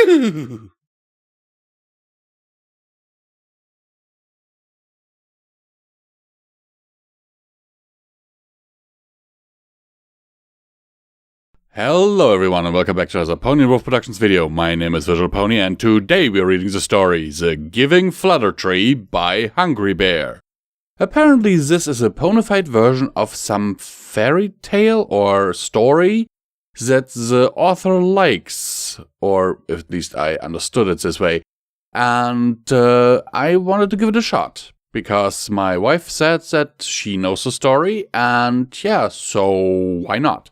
Hello everyone and welcome back to another Pony&Wolf Productions video. My name is Visual Pony and today we are reading the story The Giving Fluttertree by Hungerbear. Apparently this is a ponified version of some fairy tale or story that the author likes, or at least I understood it this way, and I wanted to give it a shot. Because my wife said that she knows the story, and yeah, so why not?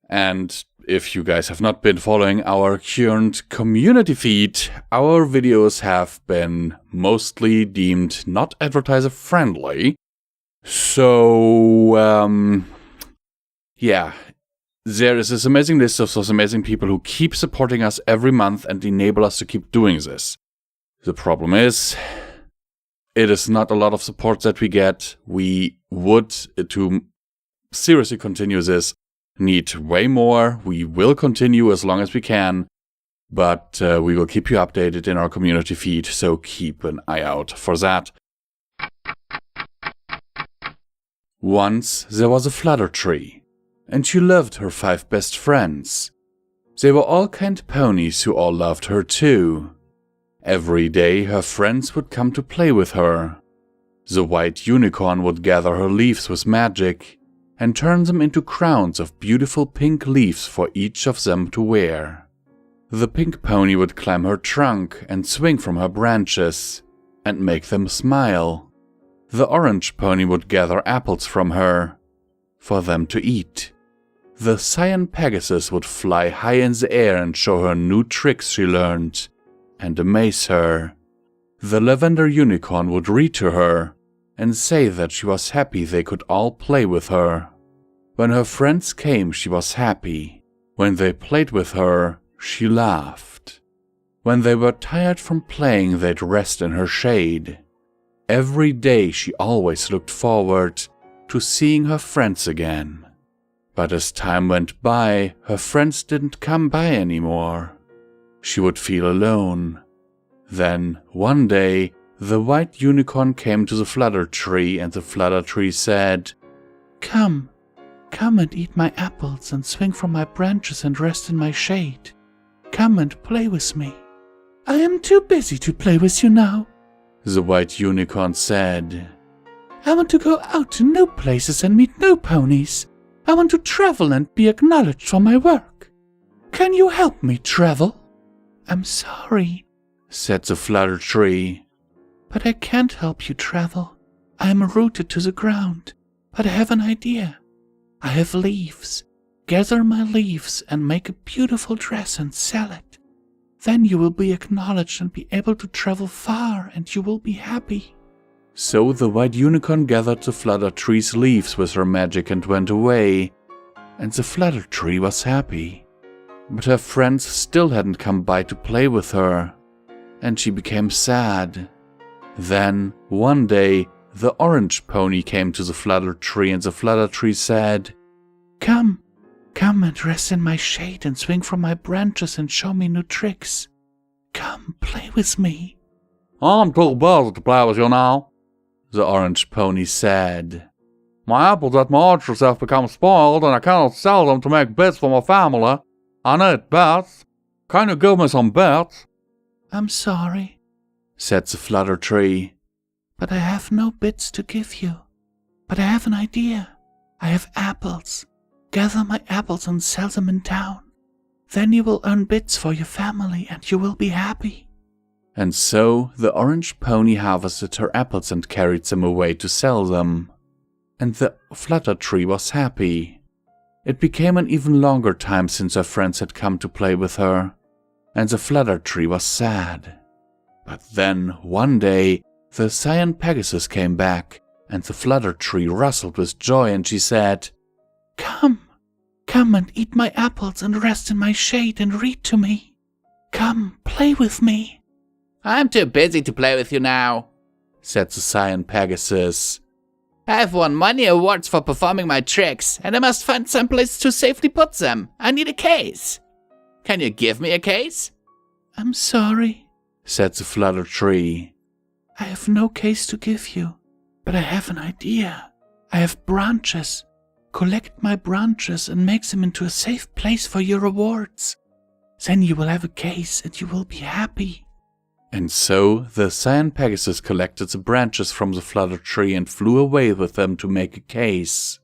And if you guys have not been following our current community feed, our videos have been mostly deemed not advertiser friendly. So, yeah, there is this amazing list of those amazing people who keep supporting us every month and enable us to keep doing this. The problem is, it is not a lot of support that we get. We would, to seriously continue this, need way more. We will continue as long as we can, but we will keep you updated in our community feed, so keep an eye out for that. Once there was a Fluttertree, and she loved her 5 best friends. They were all kind ponies who all loved her too. Every day her friends would come to play with her. The white unicorn would gather her leaves with magic, and turn them into crowns of beautiful pink leaves for each of them to wear. The pink pony would climb her trunk and swing from her branches, and make them smile. The orange pony would gather apples from her, for them to eat. The cyan Pegasus would fly high in the air and show her new tricks she learned, and amaze her. The lavender unicorn would read to her, and say that she was happy they could all play with her. When her friends came, she was happy. When they played with her, she laughed. When they were tired from playing, they'd rest in her shade. Every day she always looked forward to seeing her friends again. But as time went by, her friends didn't come by anymore. She would feel alone. Then, one day, the white unicorn came to the Fluttertree, and the Fluttertree said, "Come and eat my apples and swing from my branches and rest in my shade. Come and play with me." "I am too busy to play with you now," the white unicorn said. "I want to go out to new places and meet new ponies. I want to travel and be acknowledged for my work. Can you help me travel?" "I'm sorry," said the Fluttertree, "but I can't help you travel. I am rooted to the ground, but I have an idea. I have leaves. Gather my leaves and make a beautiful dress and sell it. Then you will be acknowledged and be able to travel far, and you will be happy." So the white unicorn gathered the Fluttertree's leaves with her magic and went away, and the Fluttertree was happy. But her friends still hadn't come by to play with her, and she became sad. Then, one day, the orange pony came to the Fluttertree, and the Fluttertree said, Come and rest in my shade and swing from my branches and show me new tricks. Come, play with me." "I'm too busy to play with you now," the orange pony said. "My apples at my orchards have become spoiled, and I cannot sell them to make bits for my family. I need bits. Can you give me some bits?" "I'm sorry," said the Fluttertree, "but I have no bits to give you. But I have an idea. I have apples. Gather my apples and sell them in town. Then you will earn bits for your family and you will be happy." And so the orange pony harvested her apples and carried them away to sell them. And the Fluttertree was happy. It became an even longer time since her friends had come to play with her, and the Fluttertree was sad. But then, one day, the cyan Pegasus came back, and the Fluttertree rustled with joy, and she said, Come and eat my apples and rest in my shade and read to me. Come, play with me." "I'm too busy to play with you now," said the cyan Pegasus. "I have won many awards for performing my tricks, and I must find some place to safely put them. I need a case. Can you give me a case?" I'm sorry, said the Fluttertree. I have no case to give you, but I have an idea. I have branches. Collect my branches and make them into a safe place for your rewards. Then you will have a case and you will be happy. And so the Cyan Pegasus collected the branches from the Fluttertree and flew away with them to make a case.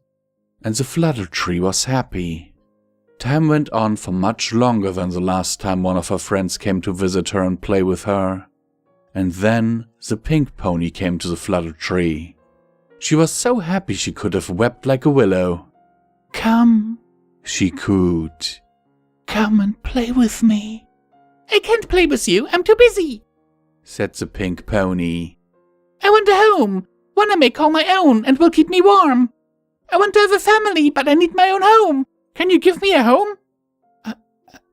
And the Fluttertree was happy. Time went on for much longer than the last time one of her friends came to visit her and play with her. And then the pink pony came to the Fluttertree. She was so happy she could have wept like a willow. Come, she cooed. Come and play with me. I can't play with you, I'm too busy, said the pink pony. I want a home, one I may call my own and will keep me warm. I want to have a family, but I need my own home. Can you give me a home?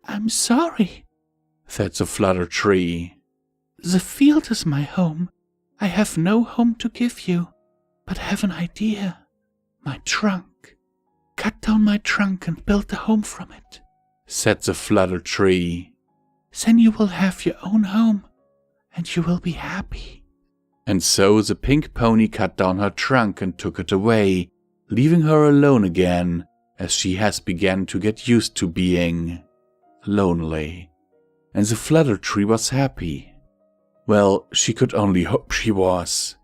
I'm sorry, said the Fluttertree. The field is my home. I have no home to give you, but I have an idea. My trunk. Cut down my trunk and build a home from it, said the Fluttertree. Then you will have your own home, and you will be happy. And so the pink pony cut down her trunk and took it away, leaving her alone again, as she has begun to get used to being lonely. And the Fluttertree was happy. Well, she could only hope she was.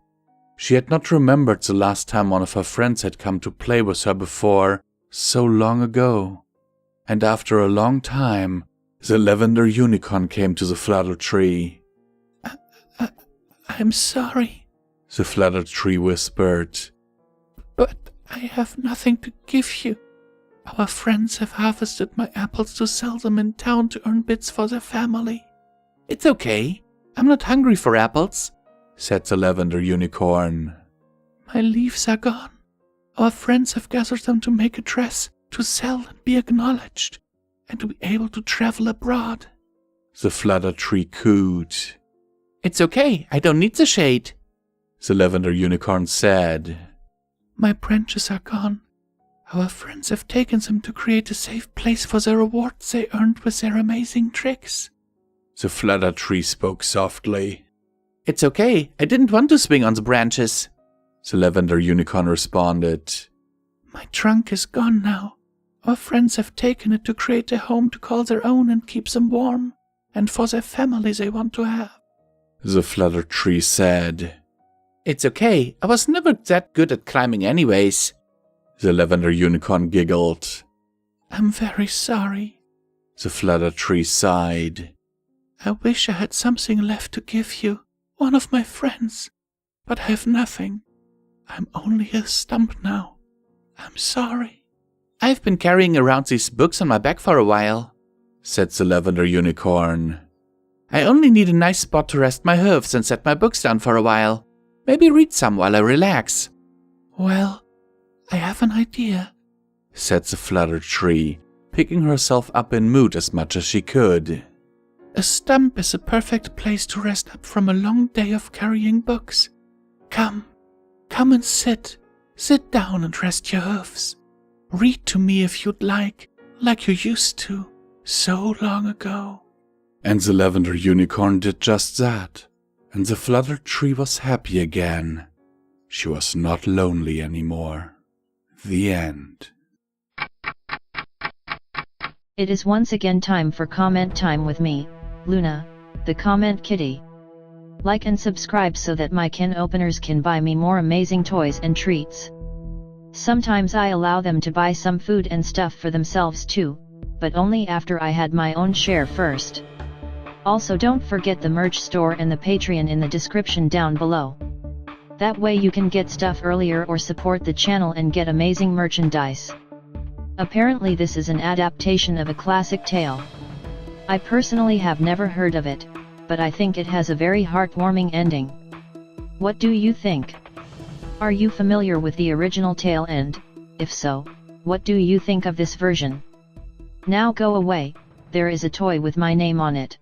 She had not remembered the last time one of her friends had come to play with her before, so long ago. And after a long time, the lavender unicorn came to the Fluttertree. I'm sorry, the Fluttertree whispered. But I have nothing to give you. Our friends have harvested my apples to sell them in town to earn bits for their family. It's okay. I'm not hungry for apples, said the lavender unicorn. My leaves are gone. Our friends have gathered them to make a dress, to sell and be acknowledged, and to be able to travel abroad. The Fluttertree cooed. It's okay, I don't need the shade, the lavender unicorn said. My branches are gone. Our friends have taken them to create a safe place for the rewards they earned with their amazing tricks. The Fluttertree spoke softly. It's okay, I didn't want to swing on the branches, the lavender unicorn responded. My trunk is gone now. Our friends have taken it to create a home to call their own and keep them warm, and for their family they want to have, the Fluttertree said. It's okay, I was never that good at climbing anyways, the lavender unicorn giggled. I'm very sorry, the Fluttertree sighed. I wish I had something left to give you, one of my friends, but I have nothing. I'm only a stump now. I'm sorry. I've been carrying around these books on my back for a while, said the lavender unicorn. I only need a nice spot to rest my hooves and set my books down for a while. Maybe read some while I relax. Well, I have an idea, said the Fluttertree, picking herself up in mood as much as she could. A stump is a perfect place to rest up from a long day of carrying books. Come and sit down and rest your hooves. Read to me if you'd like you used to, so long ago. And the lavender unicorn did just that, and the Fluttertree was happy again. She was not lonely anymore. The end. It is once again time for comment time with me, Luna, the comment kitty. Like and subscribe so that my can openers can buy me more amazing toys and treats. Sometimes I allow them to buy some food and stuff for themselves too, but only after I had my own share first. Also don't forget the merch store and the Patreon in the description down below. That way you can get stuff earlier or support the channel and get amazing merchandise. Apparently this is an adaptation of a classic tale. I personally have never heard of it, but I think it has a very heartwarming ending. What do you think? Are you familiar with the original tale and, if so, what do you think of this version? Now go away, there is a toy with my name on it.